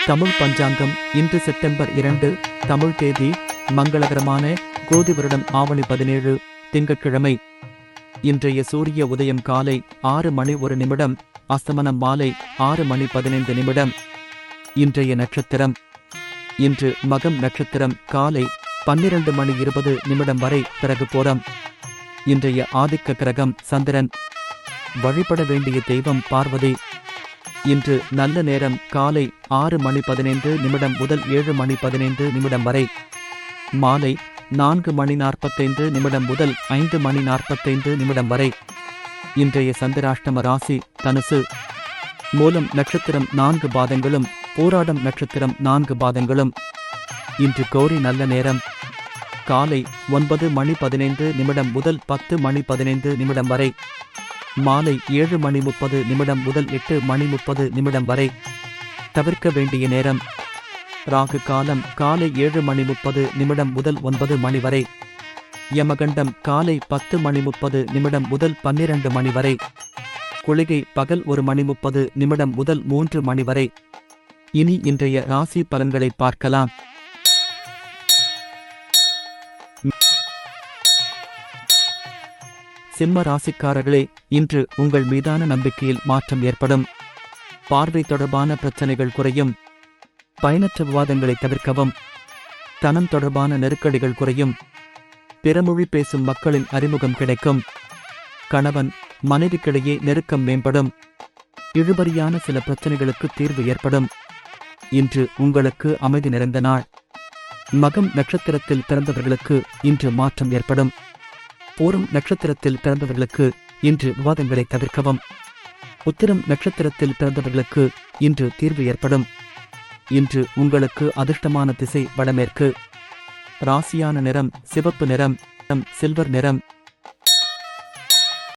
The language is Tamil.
தமிழ் பஞ்சாங்கம் இன்று செப்டம்பர் 2 தமிழ் தேதி மங்களகரமான குரோதி வருடம் ஆவணி 17 திங்கட்கிழமை. இன்றைய சூரிய உதயம் காலை 6:01, அஸ்தமனம் மாலை 6:15. இன்றைய நட்சத்திரம் இன்று மகம் நட்சத்திரம் காலை 12:20 வரை, பிறகு பூரம். இன்றைய ஆதிக்க கிரகம் சந்திரன். வழிபட வேண்டிய தெய்வம் பார்வதி. இன்று நல்ல நேரம் காலை 6:15 முதல் 7:15 வரை, மாலை 4:45 முதல் 5:45 வரை. இன்றைய சந்திராஷ்டம ராசி தனுசு. மூலம் நட்சத்திரம் 4 பாதங்களும் பூராடம் நட்சத்திரம் 4 பாதங்களும். இன்று கௌரி நல்ல நேரம் காலை 9:15 முதல் 10:15 வரை, மாலை 7:30 முதல் 8:30 வரை. தவிர்க்க வேண்டிய நேரம் ராகு காலம் காலை 7:30 முதல் 9 வரை, யமகண்டம் காலை 10:30 முதல் 12 வரை, குளிகை பகல் 1:30 முதல் 3 வரை. இனி இன்றைய ராசி பலன்களை பார்க்கலாம். சிம்ம ராசிக்காரர்களே, இன்று உங்கள் மீதான நம்பிக்கையில் மாற்றம் ஏற்படும். பார்வை தொடர்பான பிரச்சனைகள் குறையும். பயனற்ற விவாதங்களை தவிர்க்கவும். தனம் தொடர்பான நெருக்கடிகள் குறையும். பிறமொழி பேசும் மக்களின் அறிமுகம் கிடைக்கும். கணவன் மனைவிக்கிடையே நெருக்கம் மேம்படும். இழுபறியான சில பிரச்சனைகளுக்கு தீர்வு ஏற்படும். இன்று உங்களுக்கு அமைதி நிறைந்த நாள். மகம் நட்சத்திரத்தில் பிறந்தவர்களுக்கு இன்று மாற்றம் ஏற்படும். பூரம் நட்சத்திரத்தில் பிறந்தவர்களுக்கு இன்று விவாதங்களை தவிர்க்கவும். உத்திரம் நட்சத்திரத்தில் பிறந்தவர்களுக்கு இன்று தீர்வு ஏற்படும். இன்று உங்களுக்கு அதிர்ஷ்டமான திசை வடமேற்கு. ராசியான நிறம் சிவப்பு நிறம், சில்வர் நிறம்.